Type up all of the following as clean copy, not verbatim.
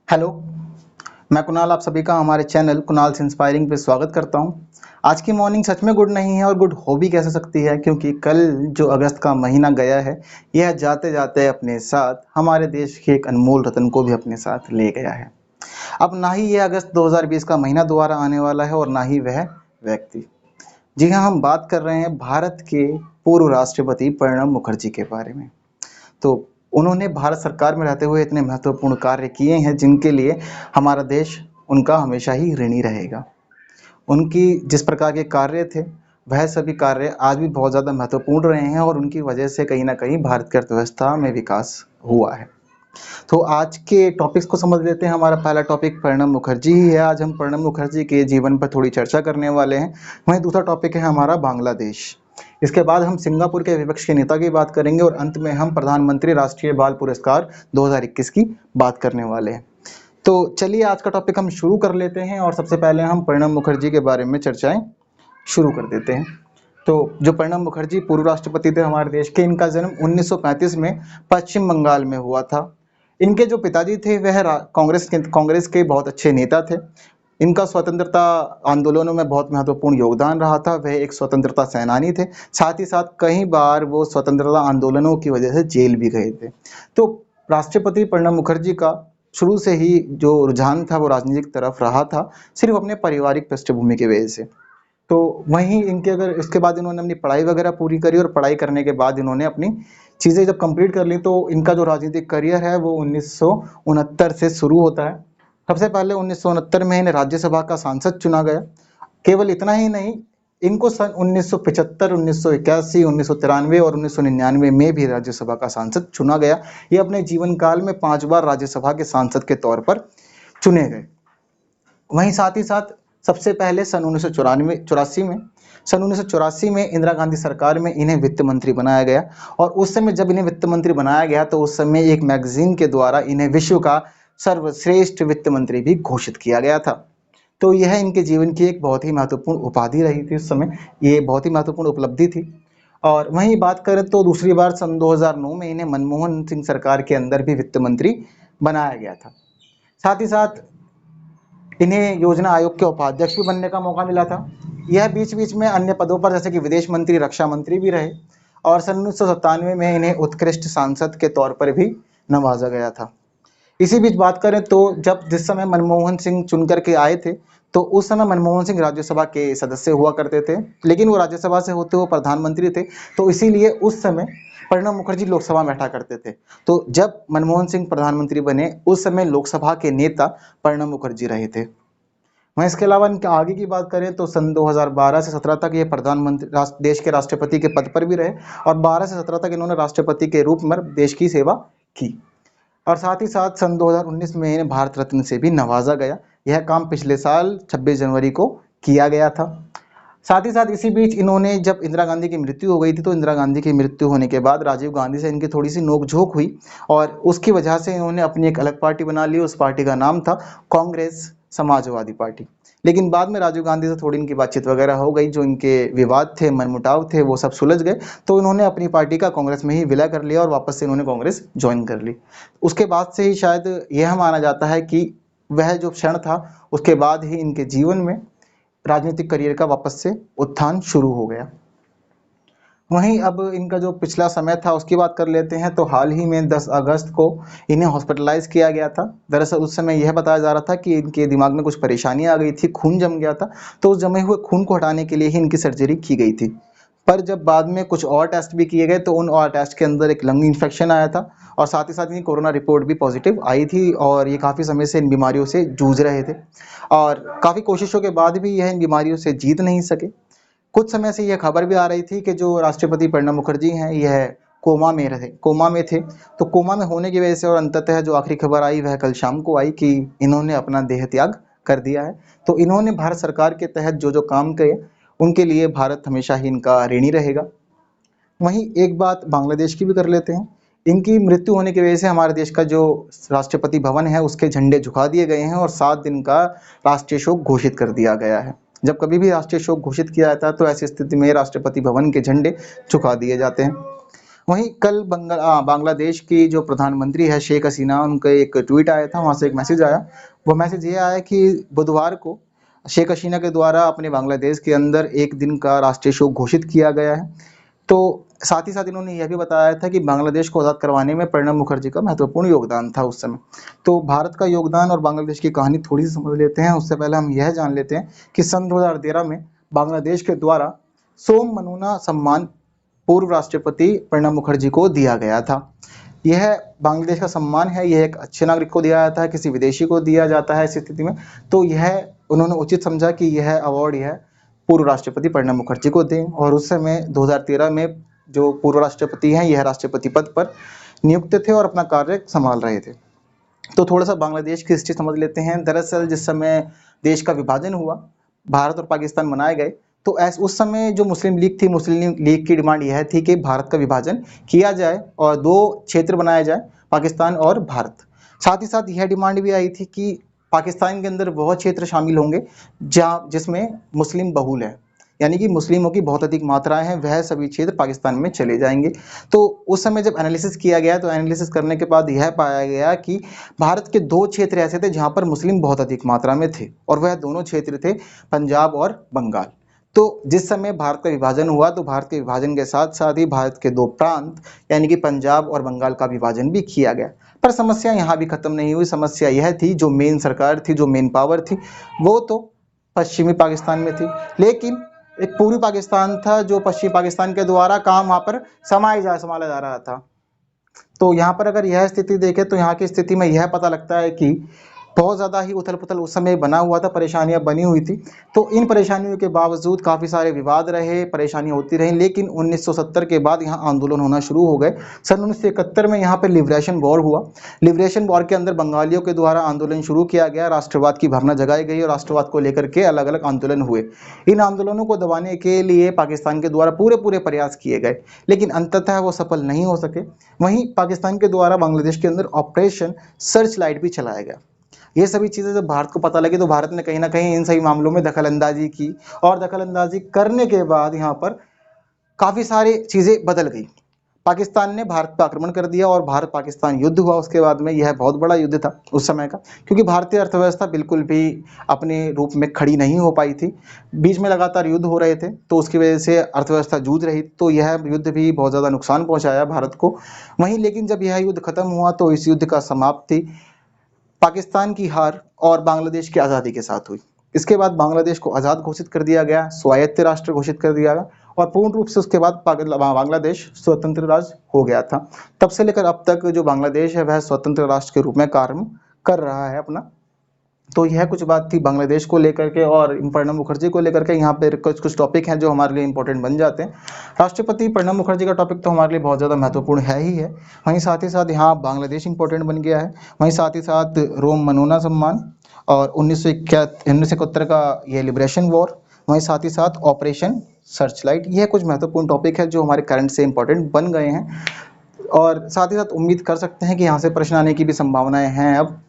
Hello, मैं कुणाल आप सभी का हमारे चैनल कुणाल से इंस्पायरिंग पे स्वागत करता हूं। आज की मॉर्निंग सच में गुड नहीं है और गुड हो भी कैसे सकती है, क्योंकि कल जो अगस्त का महीना गया है यह जाते जाते अपने साथ हमारे देश के एक अनमोल रत्न को भी अपने साथ ले गया है। अब ना ही यह अगस्त 2020 का महीना दोबारा आने वाला है और ना ही वह व्यक्ति। जी हाँ, हम बात कर रहे हैं भारत के पूर्व राष्ट्रपति प्रणब मुखर्जी के बारे में। तो उन्होंने भारत सरकार में रहते हुए इतने महत्वपूर्ण कार्य किए हैं जिनके लिए हमारा देश उनका हमेशा ही ऋणी रहेगा। उनकी जिस प्रकार के कार्य थे वह सभी कार्य आज भी बहुत ज़्यादा महत्वपूर्ण रहे हैं और उनकी वजह से कहीं ना कहीं भारत की अर्थव्यवस्था में विकास हुआ है। तो आज के टॉपिक्स को समझ लेते हैं। हमारा पहला टॉपिक प्रणब मुखर्जी ही है। आज हम प्रणब मुखर्जी के जीवन पर थोड़ी चर्चा करने वाले हैं। वहीं दूसरा टॉपिक है हमारा बांग्लादेश। इसके बाद हम सिंगापुर के विपक्ष के नेता की बात करेंगे और अंत में हम प्रधानमंत्री राष्ट्रीय बाल पुरस्कार 2021 की बात करने वाले हैं। तो चलिए आज का टॉपिक हम शुरू कर लेते हैं और सबसे पहले हम प्रणब मुखर्जी के बारे में चर्चाएं शुरू कर देते हैं। तो जो प्रणब मुखर्जी पूर्व राष्ट्रपति थे हमारे देश के, इनका जन्म 1935 में पश्चिम बंगाल में हुआ था। इनके जो पिताजी थे वह कांग्रेस के बहुत अच्छे नेता थे। इनका स्वतंत्रता आंदोलनों में बहुत महत्वपूर्ण योगदान रहा था। वह एक स्वतंत्रता सेनानी थे। साथ ही साथ कई बार वो स्वतंत्रता आंदोलनों की वजह से जेल भी गए थे। तो राष्ट्रपति प्रणब मुखर्जी का शुरू से ही जो रुझान था वो राजनीतिक तरफ रहा था, सिर्फ अपने पारिवारिक पृष्ठभूमि की वजह से। तो वहीं इनके अगर इसके बाद इन्होंने अपनी पढ़ाई वगैरह पूरी करी और पढ़ाई करने के बाद इन्होंने अपनी चीज़ें जब कंप्लीट कर ली तो इनका जो राजनीतिक करियर है वो 1969 से शुरू होता है। सबसे पहले 1969 में इन्हें राज्यसभा का सांसद चुना गया। केवल इतना ही नहीं, इनको सन 1975, 1981, 1993 और 1999 में भी राज्यसभा का सांसद चुना गया। ये अपने जीवन काल में 5 बार राज्यसभा के सांसद के तौर पर चुने गए। वहीं साथ ही साथ सबसे पहले सन 1984 में इंदिरा गांधी सरकार में इन्हें वित्त मंत्री बनाया गया। और उस समय जब इन्हें वित्त मंत्री बनाया गया तो उस समय एक मैगजीन के द्वारा इन्हें विश्व का सर्वश्रेष्ठ वित्त मंत्री भी घोषित किया गया था। तो यह इनके जीवन की एक बहुत ही महत्वपूर्ण उपाधि रही थी। उस समय ये बहुत ही महत्वपूर्ण उपलब्धि थी। और वहीं बात करें तो दूसरी बार सन 2009 में इन्हें मनमोहन सिंह सरकार के अंदर भी वित्त मंत्री बनाया गया था। साथ ही साथ इन्हें योजना आयोग के उपाध्यक्ष भी बनने का मौका मिला था। यह बीच बीच में अन्य पदों पर जैसे कि विदेश मंत्री, रक्षा मंत्री भी रहे। और सन 1997 में इन्हें उत्कृष्ट सांसद के तौर पर भी नवाजा गया था। इसी बीच बात करें तो जिस समय मनमोहन सिंह चुन करके आए थे तो उस समय मनमोहन सिंह राज्यसभा के सदस्य हुआ करते थे, लेकिन वो राज्यसभा से होते हुए प्रधानमंत्री थे। तो इसीलिए उस समय प्रणब मुखर्जी लोकसभा में बैठा करते थे। तो जब मनमोहन सिंह प्रधानमंत्री बने उस समय लोकसभा के नेता प्रणब मुखर्जी रहे थे। वहीं इसके अलावा इनके आगे की बात करें तो सन 2012 से 17 तक ये देश के राष्ट्रपति के पद पर भी रहे। और 12 से 17 तक इन्होंने राष्ट्रपति के रूप में देश की सेवा की। और साथ ही साथ सन 2019 में इन्हें भारत रत्न से भी नवाजा गया। यह काम पिछले साल 26 जनवरी को किया गया था। साथ ही साथ इसी बीच इन्होंने, जब इंदिरा गांधी की मृत्यु हो गई थी तो इंदिरा गांधी की मृत्यु होने के बाद राजीव गांधी से इनकी थोड़ी सी नोकझोंक हुई और उसकी वजह से इन्होंने अपनी एक अलग पार्टी बना ली। उस पार्टी का नाम था कांग्रेस समाजवादी पार्टी। लेकिन बाद में राजीव गांधी से थोड़ी इनकी बातचीत वगैरह हो गई, जो इनके विवाद थे, मनमुटाव थे, वो सब सुलझ गए। तो इन्होंने अपनी पार्टी का कांग्रेस में ही विलय कर लिया और वापस से इन्होंने कांग्रेस ज्वाइन कर ली। उसके बाद से ही शायद यह माना जाता है कि वह जो क्षण था उसके बाद ही इनके जीवन में राजनीतिक करियर का वापस से उत्थान शुरू हो गया। वहीं अब इनका जो पिछला समय था उसकी बात कर लेते हैं। तो हाल ही में 10 अगस्त को इन्हें हॉस्पिटलाइज किया गया था। दरअसल उस समय यह बताया जा रहा था कि इनके दिमाग में कुछ परेशानी आ गई थी, खून जम गया था। तो उस जमे हुए खून को हटाने के लिए ही इनकी सर्जरी की गई थी। पर जब बाद में कुछ और टेस्ट भी किए गए तो उन और टेस्ट के अंदर एक लंग इन्फेक्शन आया था और साथ ही साथ इनकी कोरोना रिपोर्ट भी पॉजिटिव आई थी। और ये काफ़ी समय से इन बीमारियों से जूझ रहे थे और काफ़ी कोशिशों के बाद भी यह इन बीमारियों से जीत नहीं सके। कुछ समय से यह खबर भी आ रही थी कि जो राष्ट्रपति प्रणब मुखर्जी हैं यह कोमा में थे। तो कोमा में होने की वजह से और अंततः जो आखिरी खबर आई वह कल शाम को आई कि इन्होंने अपना देह त्याग कर दिया है। तो इन्होंने भारत सरकार के तहत जो जो काम किए उनके लिए भारत हमेशा ही इनका ऋणी रहेगा। वहीं एक बात बांग्लादेश की भी कर लेते हैं। इनकी मृत्यु होने की वजह से हमारे देश का जो राष्ट्रपति भवन है उसके झंडे झुका दिए गए हैं और 7 दिन का राष्ट्रीय शोक घोषित कर दिया गया है। जब कभी भी राष्ट्रीय शोक घोषित किया जाता है तो ऐसी स्थिति में राष्ट्रपति भवन के झंडे झुका दिए जाते हैं। वहीं कल बांग्लादेश की जो प्रधानमंत्री है शेख हसीना, उनका एक ट्वीट आया था, वहाँ से एक मैसेज आया। वो मैसेज ये आया कि बुधवार को शेख हसीना के द्वारा अपने बांग्लादेश के अंदर एक दिन का राष्ट्रीय शोक घोषित किया गया है। तो साथ ही साथ इन्होंने यह भी बताया था कि बांग्लादेश को आज़ाद करवाने में प्रणब मुखर्जी का महत्वपूर्ण योगदान था उस समय। तो भारत का योगदान और बांग्लादेश की कहानी थोड़ी सी समझ लेते हैं। उससे पहले हम यह जान लेते हैं कि सन 2013 में बांग्लादेश के द्वारा सोम मनुना सम्मान पूर्व राष्ट्रपति प्रणब मुखर्जी को दिया गया था। यह बांग्लादेश का सम्मान है, यह एक अच्छे नागरिक को दिया जाता है, किसी विदेशी को दिया जाता है इस स्थिति में। तो यह उन्होंने उचित समझा कि यह अवार्ड यह पूर्व राष्ट्रपति प्रणब मुखर्जी को दें, और उस समय 2013 में जो पूर्व राष्ट्रपति हैं यह राष्ट्रपति पद पर नियुक्त थे और अपना कार्य संभाल रहे थे। तो थोड़ा सा बांग्लादेश की हिस्ट्री समझ लेते हैं। दरअसल जिस समय देश का विभाजन हुआ, भारत और पाकिस्तान बनाए गए, तो उस समय जो मुस्लिम लीग थी, मुस्लिम लीग की डिमांड यह थी कि भारत का विभाजन किया जाए और दो क्षेत्र बनाए जाए, पाकिस्तान और भारत। साथ ही साथ यह डिमांड भी आई थी कि पाकिस्तान के अंदर वह क्षेत्र शामिल होंगे जिसमें मुस्लिम बहुल है, यानी कि मुस्लिमों की बहुत अधिक मात्राएं हैं, वह सभी क्षेत्र पाकिस्तान में चले जाएंगे। तो उस समय जब एनालिसिस किया गया, तो एनालिसिस करने के बाद यह पाया गया कि भारत के दो क्षेत्र ऐसे थे जहां पर मुस्लिम बहुत अधिक मात्रा में थे, और वह दोनों क्षेत्र थे पंजाब और बंगाल। तो जिस समय भारत का विभाजन हुआ, तो भारत के विभाजन के साथ साथ ही भारत के दो प्रांत यानी कि पंजाब और बंगाल का विभाजन भी किया गया। पर समस्या यहाँ भी खत्म नहीं हुई। समस्या यह थी, जो मेन सरकार थी, जो मेन पावर थी, वो तो पश्चिमी पाकिस्तान में थी, लेकिन एक पूर्वी पाकिस्तान था जो पश्चिमी पाकिस्तान के द्वारा काम वहाँ पर संभाला जा रहा था। तो यहाँ पर अगर यह स्थिति देखें, तो यहाँ की स्थिति में यह पता लगता है कि बहुत ज़्यादा ही उथल पुथल उस समय बना हुआ था, परेशानियां बनी हुई थी। तो इन परेशानियों के बावजूद काफ़ी सारे विवाद रहे, परेशानियां होती रहीं, लेकिन 1970 के बाद यहाँ आंदोलन होना शुरू हो गए। सन 1971 में यहाँ पर लिबरेशन वॉर हुआ। लिबरेशन वॉर के अंदर बंगालियों के द्वारा आंदोलन शुरू किया गया, राष्ट्रवाद की भावना जगाई गई और राष्ट्रवाद को लेकर के अलग अलग आंदोलन हुए। इन आंदोलनों को दबाने के लिए पाकिस्तान के द्वारा पूरे प्रयास किए गए, लेकिन अंततः वो सफल नहीं हो सके। वहीं पाकिस्तान के द्वारा बांग्लादेश के अंदर ऑपरेशन सर्च लाइट भी चलाया गया। ये सभी चीज़ें जब भारत को पता लगी, तो भारत ने कहीं ना कहीं इन सभी मामलों में दखलंदाजी की, और दखलंदाजी करने के बाद यहाँ पर काफ़ी सारी चीज़ें बदल गई। पाकिस्तान ने भारत पर आक्रमण कर दिया और भारत पाकिस्तान युद्ध हुआ। उसके बाद में यह बहुत बड़ा युद्ध था उस समय का, क्योंकि भारतीय अर्थव्यवस्था बिल्कुल भी अपने रूप में खड़ी नहीं हो पाई थी। बीच में लगातार युद्ध हो रहे थे, तो उसकी वजह से अर्थव्यवस्था जूझ रही, तो यह युद्ध भी बहुत ज़्यादा नुकसान पहुँचाया भारत को। वहीं लेकिन जब यह युद्ध खत्म हुआ, तो इस युद्ध का समाप्ति पाकिस्तान की हार और बांग्लादेश की आज़ादी के साथ हुई। इसके बाद बांग्लादेश को आज़ाद घोषित कर दिया गया, स्वायत्त राष्ट्र घोषित कर दिया गया, और पूर्ण रूप से उसके बाद बांग्लादेश स्वतंत्र राज्य हो गया था। तब से लेकर अब तक जो बांग्लादेश है वह स्वतंत्र राष्ट्र के रूप में कार्य कर रहा है अपना। तो यह कुछ बात थी बांग्लादेश को लेकर के और प्रणब मुखर्जी को लेकर के। यहाँ पे कुछ टॉपिक हैं जो हमारे लिए इंपॉर्टेंट बन जाते हैं। राष्ट्रपति प्रणब मुखर्जी का टॉपिक तो हमारे लिए बहुत ज़्यादा महत्वपूर्ण है ही है, वहीं साथ ही साथ यहाँ बांग्लादेश इंपॉर्टेंट बन गया है। वहीं साथ ही साथ रोम मनोना सम्मान और 1971 का ये लिबरेशन वॉर, वहीं साथ ही साथ ऑपरेशन सर्च लाइट, यह कुछ महत्वपूर्ण टॉपिक है जो हमारे करंट से इंपॉर्टेंट बन गए हैं। और साथ ही साथ उम्मीद कर सकते हैं कि यहाँ से प्रश्न आने की भी संभावनाएं हैं। अब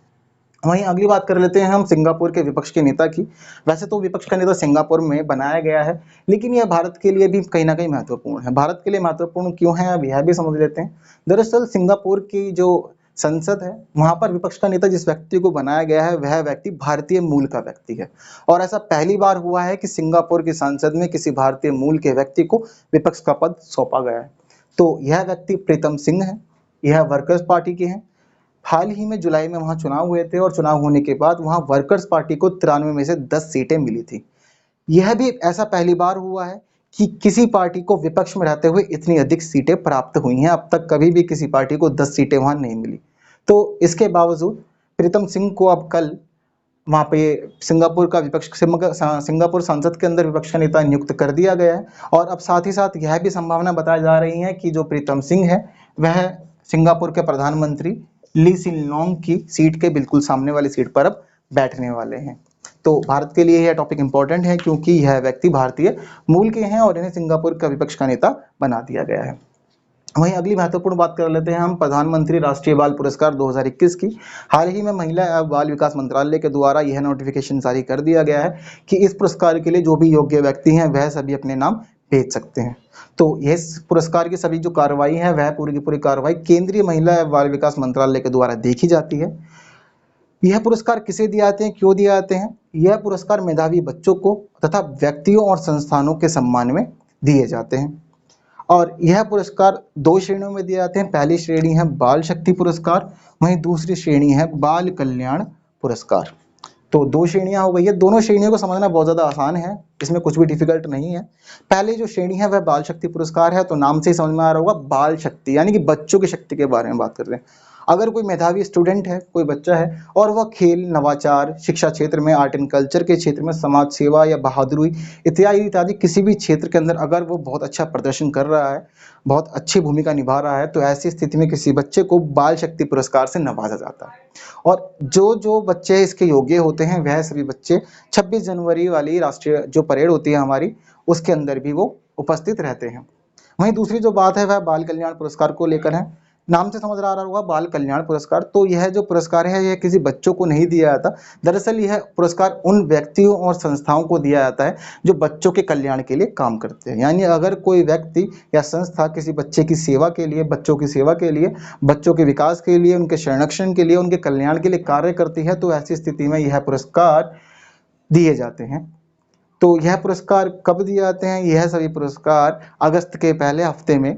वहीं अगली बात कर लेते हैं हम सिंगापुर के विपक्ष के नेता की। वैसे तो विपक्ष का नेता सिंगापुर में बनाया गया है, लेकिन यह भारत के लिए भी कहीं ना कहीं महत्वपूर्ण है। भारत के लिए महत्वपूर्ण क्यों है, अब यह भी समझ लेते हैं। दरअसल सिंगापुर की जो संसद है, वहां पर विपक्ष का नेता जिस व्यक्ति को बनाया गया है, वह व्यक्ति भारतीय मूल का व्यक्ति है। और ऐसा पहली बार हुआ है कि सिंगापुर की संसद में किसी भारतीय मूल के व्यक्ति को विपक्ष का पद सौंपा गया है। तो यह व्यक्ति प्रीतम सिंह है, यह वर्कर्स पार्टी के हैं। हाल ही में जुलाई में वहां चुनाव हुए थे, और चुनाव होने के बाद वहां वर्कर्स पार्टी को 93 में से 10 सीटें मिली थी। यह भी ऐसा पहली बार हुआ है कि किसी पार्टी को विपक्ष में रहते हुए इतनी अधिक सीटें प्राप्त हुई हैं। अब तक कभी भी किसी पार्टी को 10 सीटें वहां नहीं मिली। तो इसके बावजूद प्रीतम सिंह को अब कल वहां पे सिंगापुर संसद के अंदर विपक्ष का नेता नियुक्त कर दिया गया है। और अब साथ ही साथ यह भी संभावना बताई जा रही है कि जो प्रीतम सिंह है वह सिंगापुर के प्रधानमंत्री ली सिन लॉन्ग की सीट के बिल्कुल सामने वाली सीट पर अब बैठने वाले हैं। तो भारत के लिए यह टॉपिक इंपॉर्टेंट है, क्योंकि यह व्यक्ति भारतीय मूल के हैं और इन्हें सिंगापुर का विपक्ष का नेता बना दिया गया है। वहीं अगली महत्वपूर्ण बात कर लेते हैं हम प्रधानमंत्री राष्ट्रीय बाल पुरस्कार 2021 की। हाल ही में महिला एवं बाल विकास मंत्रालय के द्वारा यह नोटिफिकेशन जारी कर दिया गया है कि इस पुरस्कार के लिए जो भी योग्य व्यक्ति हैं वह सभी अपने नाम भेज सकते हैं। तो यह पुरस्कार की सभी जो कार्रवाई है वह पूरी की पूरी कार्रवाई केंद्रीय महिला एवं बाल विकास मंत्रालय के द्वारा देखी जाती है। यह पुरस्कार किसे दिए जाते हैं, क्यों दिए जाते हैं? यह पुरस्कार मेधावी बच्चों को तथा व्यक्तियों और संस्थानों के सम्मान में दिए जाते हैं। और यह पुरस्कार 2 श्रेणियों में दिए जाते हैं। पहली श्रेणी है बाल शक्ति पुरस्कार, वहीं दूसरी श्रेणी है बाल कल्याण पुरस्कार। तो 2 श्रेणियां हो गई है। दोनों श्रेणियों को समझना बहुत ज़्यादा आसान है, इसमें कुछ भी डिफिकल्ट नहीं है। पहली जो श्रेणी है वह बाल शक्ति पुरस्कार है, तो नाम से ही समझ में आ रहा होगा, बाल शक्ति यानी कि बच्चों की शक्ति के बारे में बात कर रहे हैं। अगर कोई मेधावी स्टूडेंट है, कोई बच्चा है और वह खेल, नवाचार, शिक्षा क्षेत्र में, आर्ट एंड कल्चर के क्षेत्र में, समाज सेवा या बहादुरी इत्यादि इत्यादि किसी भी क्षेत्र के अंदर अगर वो बहुत अच्छा प्रदर्शन कर रहा है, बहुत अच्छी भूमिका निभा रहा है, तो ऐसी स्थिति में किसी बच्चे को बाल शक्ति पुरस्कार से नवाजा जाता है। और जो बच्चे इसके योग्य होते हैं वह सभी बच्चे 26 जनवरी वाली राष्ट्रीय जो परेड होती है हमारी, उसके अंदर भी वो उपस्थित रहते हैं। वहीं दूसरी जो बात है वह बाल कल्याण पुरस्कार को लेकर है। नाम से समझ आ रहा होगा बाल कल्याण पुरस्कार, तो यह जो पुरस्कार है यह किसी बच्चों को नहीं दिया जाता। दरअसल यह पुरस्कार उन व्यक्तियों और संस्थाओं को दिया जाता है जो बच्चों के कल्याण के लिए काम करते हैं। यानी अगर कोई व्यक्ति या संस्था किसी बच्चे की सेवा के लिए, बच्चों की सेवा के लिए, बच्चों के विकास के लिए, उनके संरक्षण के लिए, उनके कल्याण के लिए कार्य करती है, तो ऐसी स्थिति में यह पुरस्कार दिए जाते हैं। तो यह पुरस्कार कब दिए जाते हैं? यह सभी पुरस्कार अगस्त के पहले हफ्ते में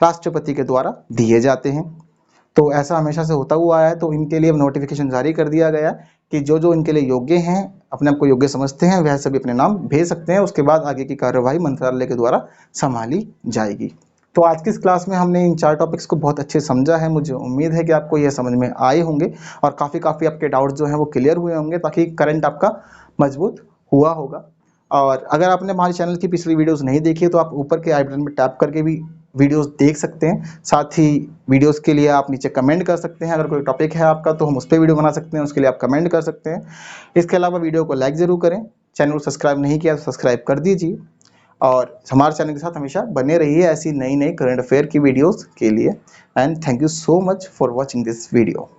राष्ट्रपति के द्वारा दिए जाते हैं। तो ऐसा हमेशा से होता हुआ है। तो इनके लिए नोटिफिकेशन जारी कर दिया गया कि जो इनके लिए योग्य हैं, अपने आप को योग्य समझते हैं, वह सभी अपने नाम भेज सकते हैं। उसके बाद आगे की कार्यवाही मंत्रालय के द्वारा संभाली जाएगी। तो आज की इस क्लास में हमने इन 4 टॉपिक्स को बहुत अच्छे समझा है। मुझे उम्मीद है कि आपको यह समझ में आए होंगे और काफ़ी आपके डाउट्स जो हैं वो क्लियर हुए होंगे, ताकि करंट आपका मजबूत हुआ होगा। और अगर आपने हमारे चैनल की पिछली वीडियोस नहीं देखी है तो आप ऊपर के आई बटन में टैप करके भी वीडियोस देख सकते हैं। साथ ही वीडियोस के लिए आप नीचे कमेंट कर सकते हैं। अगर कोई टॉपिक है आपका तो हम उस पर वीडियो बना सकते हैं, उसके लिए आप कमेंट कर सकते हैं। इसके अलावा वीडियो को लाइक ज़रूर करें। चैनल को सब्सक्राइब नहीं किया तो सब्सक्राइब कर दीजिए और हमारे चैनल के साथ हमेशा बने रहिए ऐसी नई करंट अफेयर की वीडियोज़ के लिए। And thank you so much for watching this video.